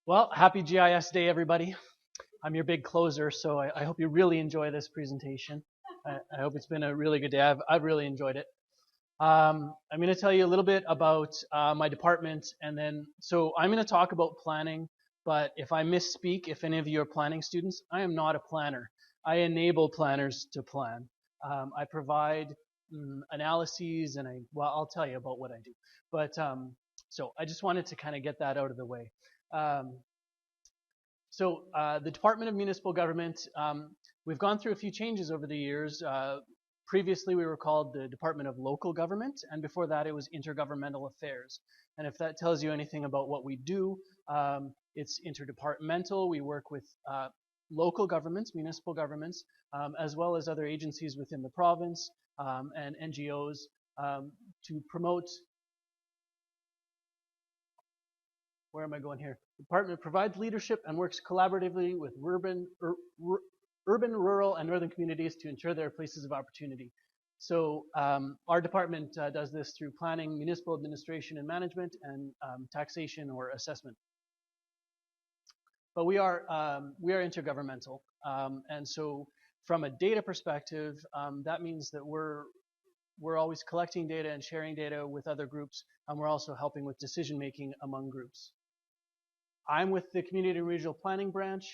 Well, happy GIS Day, everybody. I'm your big closer, so I hope you really enjoy this presentation. I hope it's been a really good day. I've really enjoyed it. I'm going to tell you a little bit about my department, and then, so I'm going to talk about planning, but if I misspeak, if any of you are planning students, I am not a planner. I enable planners to plan. I provide analyses, and well, I'll tell you about what I do. But so I just wanted to kind of get that out of the way. Um, the Department of Municipal Government, we've gone through a few changes over the years. Previously, we were called the Department of Local Government, and before that, it was Intergovernmental Affairs. And if that tells you anything about what we do, it's interdepartmental. We work with local governments, municipal governments, as well as other agencies within the province and NGOs to promote. Where am I going here? The department provides leadership and works collaboratively with urban, rural, and northern communities to ensure there are places of opportunity. So our department does this through planning, municipal administration and management, and taxation or assessment. But we are intergovernmental, and so from a data perspective, that means that we're always collecting data and sharing data with other groups, and we're also helping with decision making among groups. I'm with the Community and Regional Planning Branch,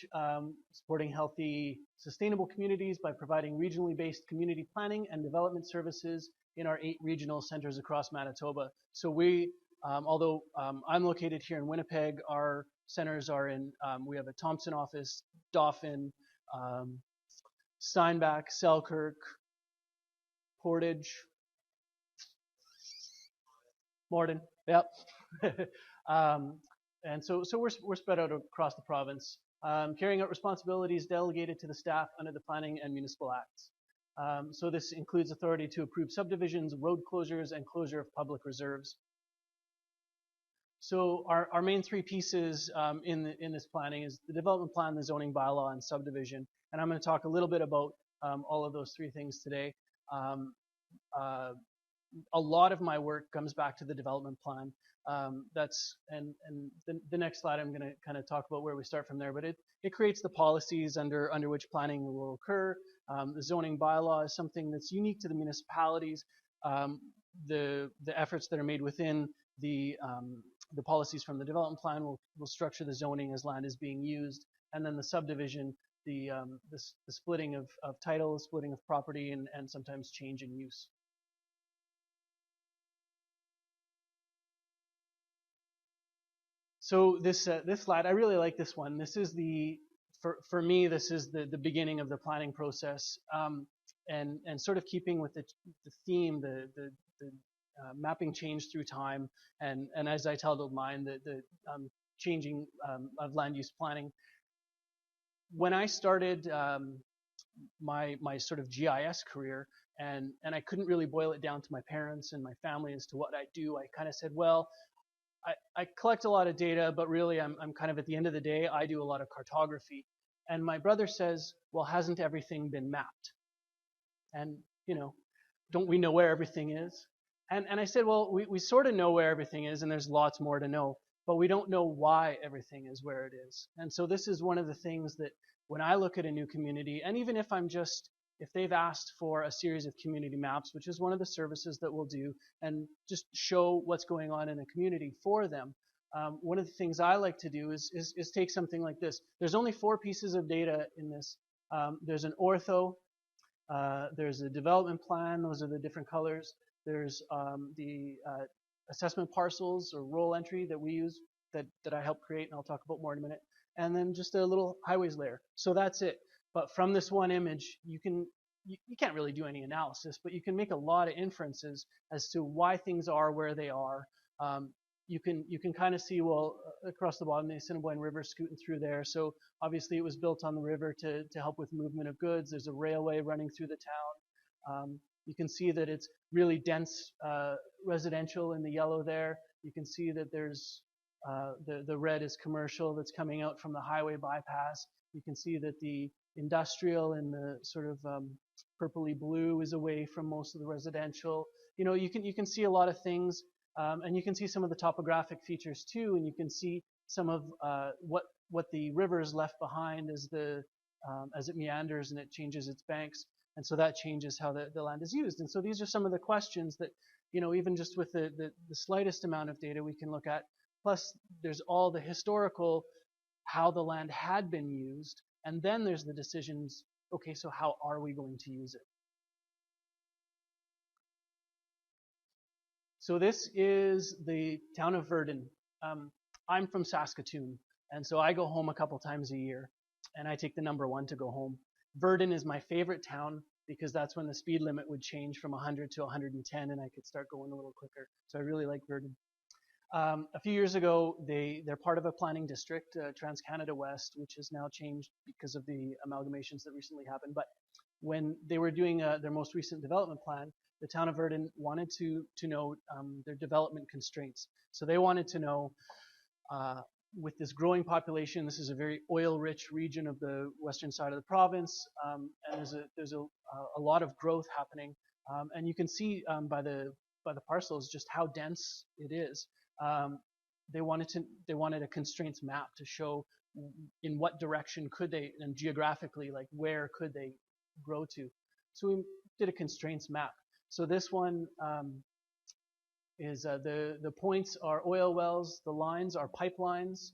supporting healthy, sustainable communities by providing regionally based community planning and development services in our 8 regional centers across Manitoba. So we, although I'm located here in Winnipeg, our centers are in, we have a Thompson office, Dauphin, Steinbach, Selkirk, Portage, Morden, yep. And so we're spread out across the province, carrying out responsibilities delegated to the staff under the Planning and Municipal Acts. So this includes authority to approve subdivisions, road closures, and closure of public reserves. So our main 3 pieces in this planning is the development plan, the zoning bylaw, and subdivision. And I'm going to talk a little bit about all of those 3 things today. A lot of my work comes back to the development plan. And the next slide I'm going to kind of talk about where we start from there, but it creates the policies under which planning will occur. The zoning bylaw is something that's unique to the municipalities. The efforts that are made within the policies from the development plan will structure the zoning as land is being used, and then the subdivision, the splitting of title, splitting of property, and sometimes change in use. So this slide, I really like this one. This is for me, this is the beginning of the planning process, and sort of keeping with the theme, the mapping change through time, and as I titled mine, the changing of land use planning. When I started my sort of GIS career, and I couldn't really boil it down to my parents and my family as to what I do, I kind of said, well, I collect a lot of data, but really I'm kind of at the end of the day, I do a lot of cartography. And my brother says, well, hasn't everything been mapped? And, don't we know where everything is? And I said, well, we sort of know where everything is, and there's lots more to know, but we don't know why everything is where it is. And so this is one of the things that when I look at a new community, and even if they've asked for a series of community maps, which is one of the services that we'll do, and just show what's going on in a community for them, one of the things I like to do is take something like this. There's only 4 pieces of data in this. There's an ortho, there's a development plan, those are the different colors. There's the assessment parcels or roll entry that we use that I help create, and I'll talk about more in a minute. And then just a little highways layer. So that's it. But from this one image, you can't really do any analysis, but you can make a lot of inferences as to why things are where they are. You can kind of see, well, across the bottom, the Assiniboine River scooting through there. So obviously it was built on the river to help with movement of goods. There's a railway running through the town. You can see that it's really dense residential in the yellow there. You can see that there's the red is commercial that's coming out from the highway bypass. You can see that the industrial in the sort of purpley blue is away from most of the residential. You can see a lot of things, and you can see some of the topographic features too, and you can see some of what the river is left behind as it meanders and it changes its banks, and so that changes how the land is used. And so these are some of the questions that, even just with the slightest amount of data we can look at. Plus, there's all the historical, how the land had been used, and then there's the decisions, okay, so how are we going to use it? So this is the town of Verdun. I'm from Saskatoon, and so I go home a couple times a year, and I take the number 1 to go home. Verdun is my favorite town because that's when the speed limit would change from 100 to 110, and I could start going a little quicker. So I really like Verdun. A few years ago, they're part of a planning district, Trans-Canada West, which has now changed because of the amalgamations that recently happened. But when they were doing their most recent development plan, the town of Verdun wanted to know their development constraints. So they wanted to know, with this growing population, this is a very oil-rich region of the western side of the province, and there's a lot of growth happening, and you can see by the parcels just how dense it is. They wanted a constraints map to show in what direction could they, and geographically, like where could they grow to. So we did a constraints map. So this one is the points are oil wells, the lines are pipelines.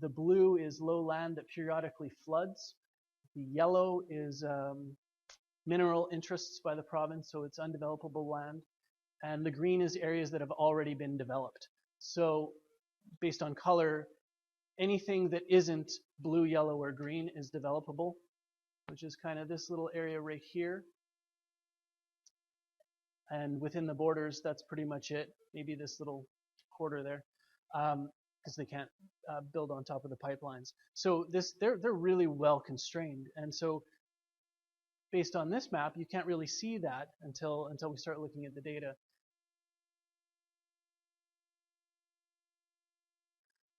The blue is low land that periodically floods. The yellow is mineral interests by the province, so it's undevelopable land. And the green is areas that have already been developed. So based on color, anything that isn't blue, yellow, or green is developable, which is kind of this little area right here. And within the borders, that's pretty much it. Maybe this little quarter there, because they can't build on top of the pipelines. So they're really well constrained. And so based on this map, you can't really see that until we start looking at the data.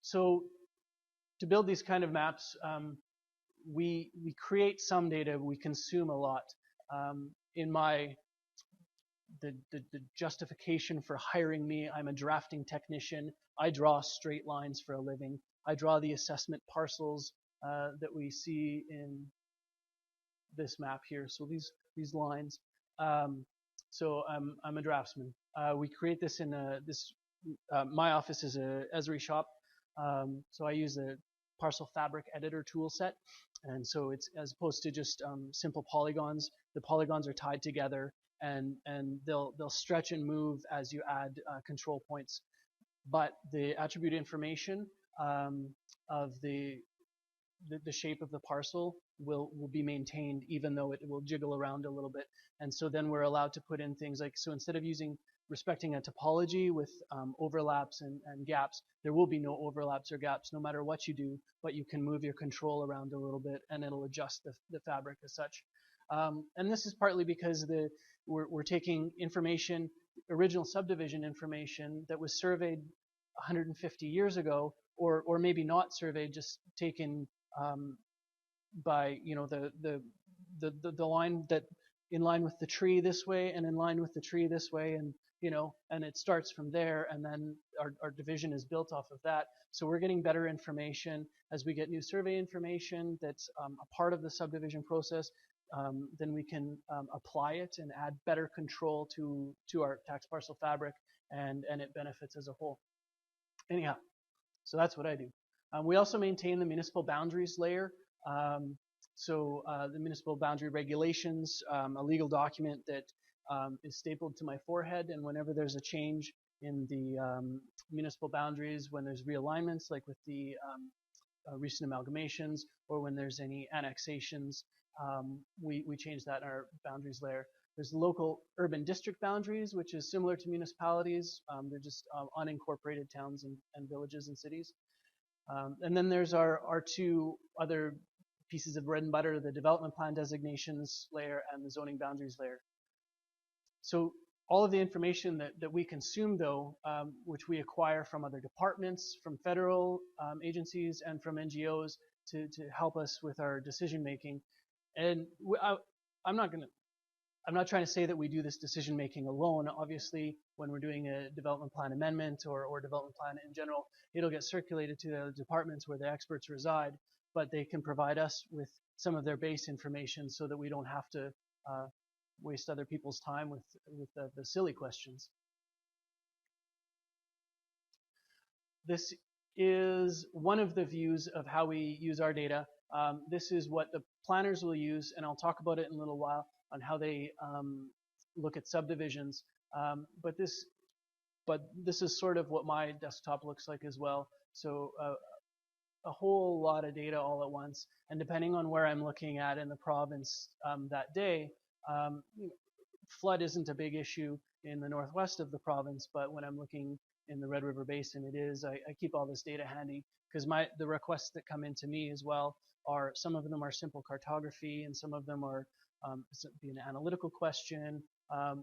So to build these kind of maps, we create some data, we consume a lot. In the justification for hiring me, I'm a drafting technician. I draw straight lines for a living. I draw the assessment parcels that we see in this map here. So these lines. So I'm a draftsman. We create this in my office is a Esri shop. So I use a parcel fabric editor tool set. And so it's, as opposed to just simple polygons, the polygons are tied together, and they'll stretch and move as you add control points. But the attribute information of the shape of the parcel will be maintained, even though it will jiggle around a little bit. And so then we're allowed to put in things like, so instead of respecting a topology with overlaps and gaps, there will be no overlaps or gaps no matter what you do, but you can move your control around a little bit and it'll adjust the fabric as such. And this is partly because we're taking information, original subdivision information that was surveyed 150 years ago, or maybe not surveyed, just taken by the line that in line with the tree this way and in line with the tree this way, and and it starts from there, and then our division is built off of that. So we're getting better information as we get new survey information that's a part of the subdivision process. Then we can apply it and add better control to our tax parcel fabric, and it benefits as a whole. Anyhow, so that's what I do. We also maintain the municipal boundaries layer. The municipal boundary regulations, a legal document that is stapled to my forehead, and whenever there's a change in the municipal boundaries, when there's realignments, like with the recent amalgamations, or when there's any annexations, we change that in our boundaries layer. There's local urban district boundaries, which is similar to municipalities. They're just unincorporated towns and villages and cities. And then there's our two other pieces of bread and butter, the development plan designations layer and the zoning boundaries layer. So all of the information that we consume, though, which we acquire from other departments, from federal agencies, and from NGOs to help us with our decision making. And I'm not going to I'm not trying to say that we do this decision making alone. Obviously, when we're doing a development plan amendment or development plan in general, it'll get circulated to the departments where the experts reside, but they can provide us with some of their base information so that we don't have to waste other people's time with the silly questions. This is one of the views of how we use our data. This is what the planners will use, and I'll talk about it in a little while on how they look at subdivisions. But this is sort of what my desktop looks like as well. So a whole lot of data all at once, and depending on where I'm looking at in the province that day, flood isn't a big issue in the northwest of the province, but when I'm looking in the Red River Basin, it is. I keep all this data handy because the requests that come into me as well are, some of them are simple cartography, and some of them are be an analytical question,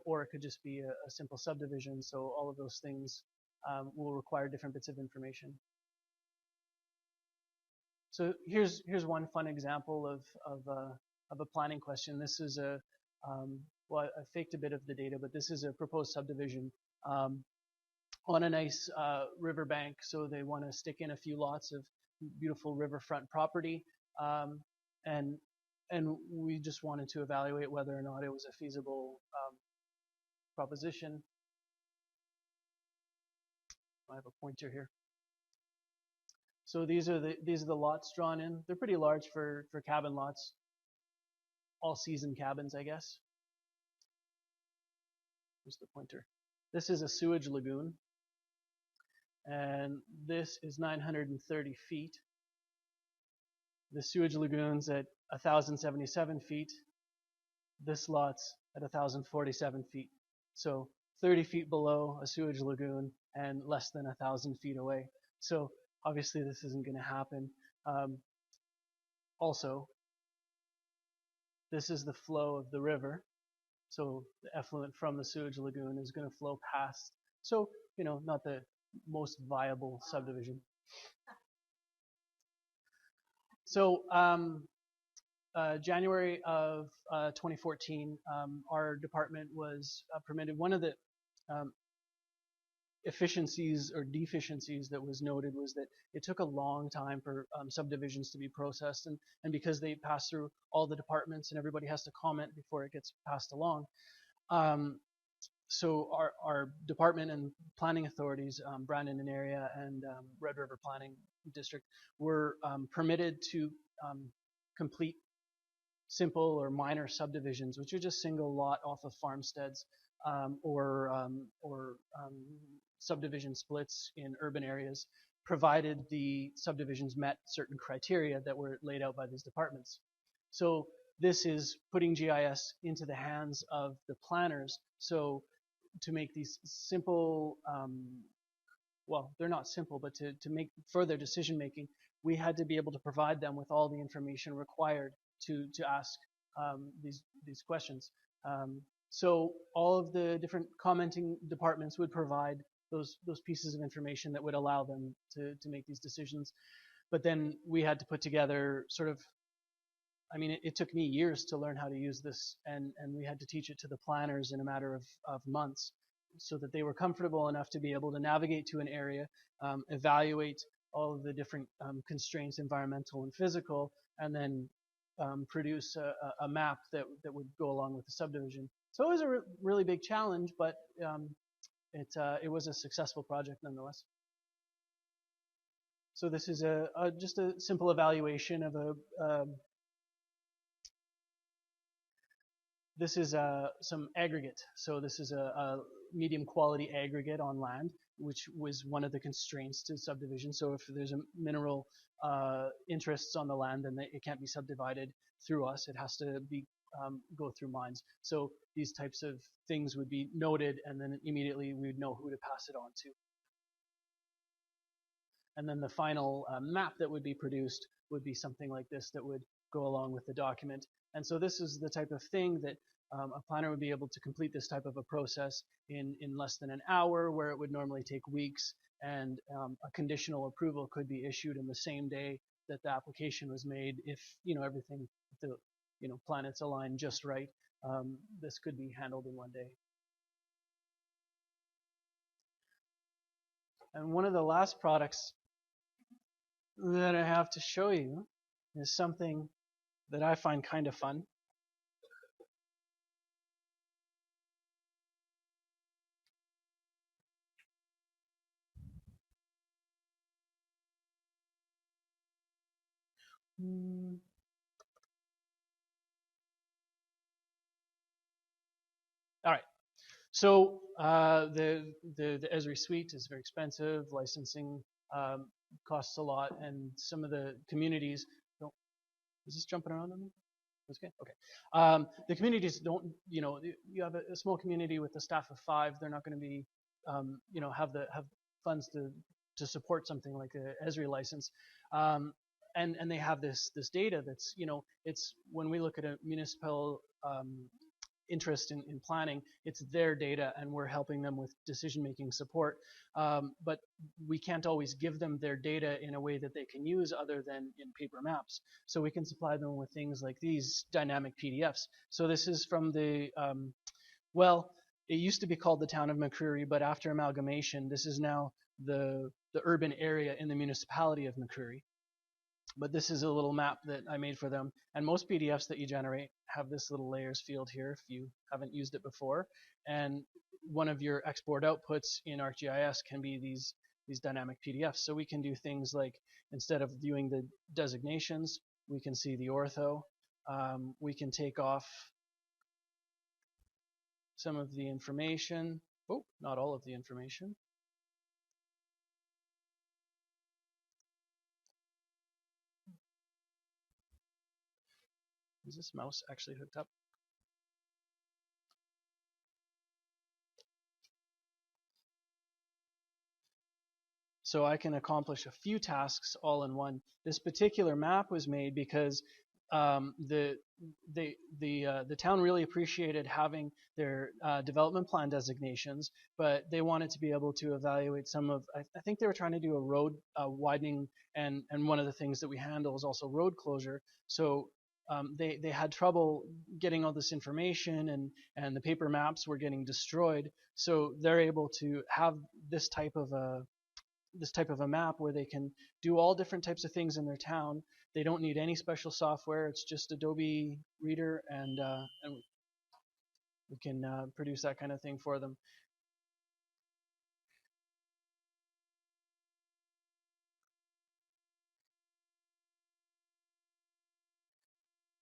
or it could just be a simple subdivision. So all of those things will require different bits of information. So here's one fun example of a planning question. This is well, I faked a bit of the data, but this is a proposed subdivision on a nice riverbank. So they want to stick in a few lots of beautiful riverfront property, and we just wanted to evaluate whether or not it was a feasible proposition. I have a pointer here. So these are the lots drawn in. They're pretty large for cabin lots, all season cabins, I guess. Here's the pointer. This is a sewage lagoon, and this is 930 feet. The sewage lagoon's at 1,077 feet. This lot's at 1,047 feet. So 30 feet below a sewage lagoon and less than 1,000 feet away. So obviously this isn't going to happen. Also, this is the flow of the river. So the effluent from the sewage lagoon is going to flow past. So, not the most viable subdivision. So January of 2014, our department was permitted. One of the efficiencies or deficiencies that was noted was that it took a long time for subdivisions to be processed, and because they pass through all the departments and everybody has to comment before it gets passed along. So our department and planning authorities, Brandon and area and Red River Planning District, were permitted to complete simple or minor subdivisions, which are just single lot off of farmsteads, or subdivision splits in urban areas, provided the subdivisions met certain criteria that were laid out by these departments. So this is putting GIS into the hands of the planners. So to make these simple, well, they're not simple, but to make further decision making, we had to be able to provide them with all the information required to ask these questions. So all of the different commenting departments would provide those pieces of information that would allow them to make these decisions. But then we had to put together sort of, I mean, it took me years to learn how to use this, and we had to teach it to the planners in a matter of months so that they were comfortable enough to be able to navigate to an area, evaluate all of the different constraints, environmental and physical, and then produce a map that would go along with the subdivision. So it was a really big challenge, but it was a successful project nonetheless. So this is just a simple evaluation of this is some aggregate. So this is a medium quality aggregate on land, which was one of the constraints to subdivision. So if there's a mineral interests on the land, then it can't be subdivided through us. It has to be go through mines. So these types of things would be noted, and then immediately we would know who to pass it on to. And then the final map that would be produced would be something like this that would go along with the document. And so this is the type of thing that a planner would be able to complete this type of a process in less than an hour, where it would normally take weeks, and a conditional approval could be issued in the same day that the application was made if everything, the planets align just right. this could be handled in one day. And one of the last products that I have to show you is something that I find kind of fun. All right. So the Esri suite is very expensive. Licensing costs a lot, and some of the communities don't. Is this jumping around on me? That's good. Okay. The communities don't. You have a small community with a staff of 5. They're not going to be, have funds to support something like a Esri license. And they have this data that's, it's when we look at a municipal interest in planning, it's their data, and we're helping them with decision-making support. But we can't always give them their data in a way that they can use other than in paper maps. So we can supply them with things like these dynamic PDFs. So this is from the, it used to be called the town of McCreary, but after amalgamation, this is now the urban area in the municipality of McCreary. But this is a little map that I made for them. And most PDFs that you generate have this little layers field here if you haven't used it before. And one of your export outputs in ArcGIS can be these dynamic PDFs. So we can do things like, instead of viewing the designations, we can see the ortho. We can take off some of the information. Oh, not all of the information. Is this mouse actually hooked up? So I can accomplish a few tasks all in one. This particular map was made because the town really appreciated having their development plan designations, but they wanted to be able to evaluate some of, I think they were trying to do a road widening, and one of the things that we handle is also road closure. So they had trouble getting all this information, and the paper maps were getting destroyed. So they're able to have this type of a map where they can do all different types of things in their town. They don't need any special software. It's just Adobe Reader, and we can produce that kind of thing for them.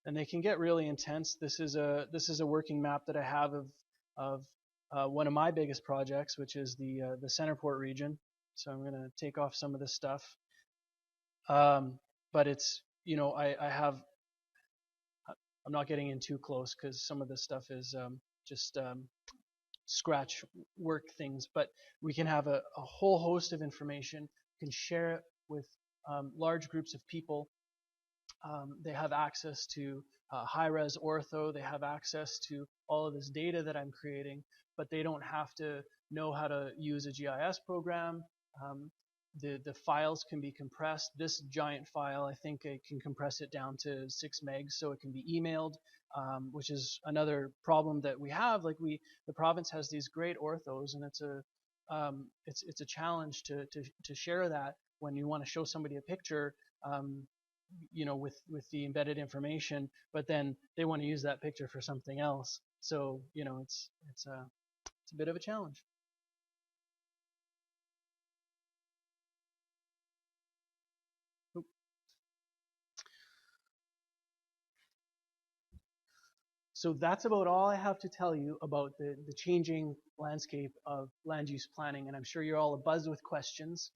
And they can get really intense. This is a working map that I have of one of my biggest projects, which is the Centerport region. So I'm going to take off some of this stuff. But it's, I'm not getting in too close because some of this stuff is just scratch work things, but we can have a whole host of information. We can share it with large groups of people. They have access to high-res ortho. They have access to all of this data that I'm creating, but they don't have to know how to use a GIS program. The files can be compressed. This giant file, I think I can compress it down to 6 megs, so it can be emailed, which is another problem that we have. Like the province has these great orthos, and it's a challenge to share that when you want to show somebody a picture, with the embedded information, but then they want to use that picture for something else. So it's a bit of a challenge. So that's about all I have to tell you about the changing landscape of land use planning, and I'm sure you're all abuzz with questions.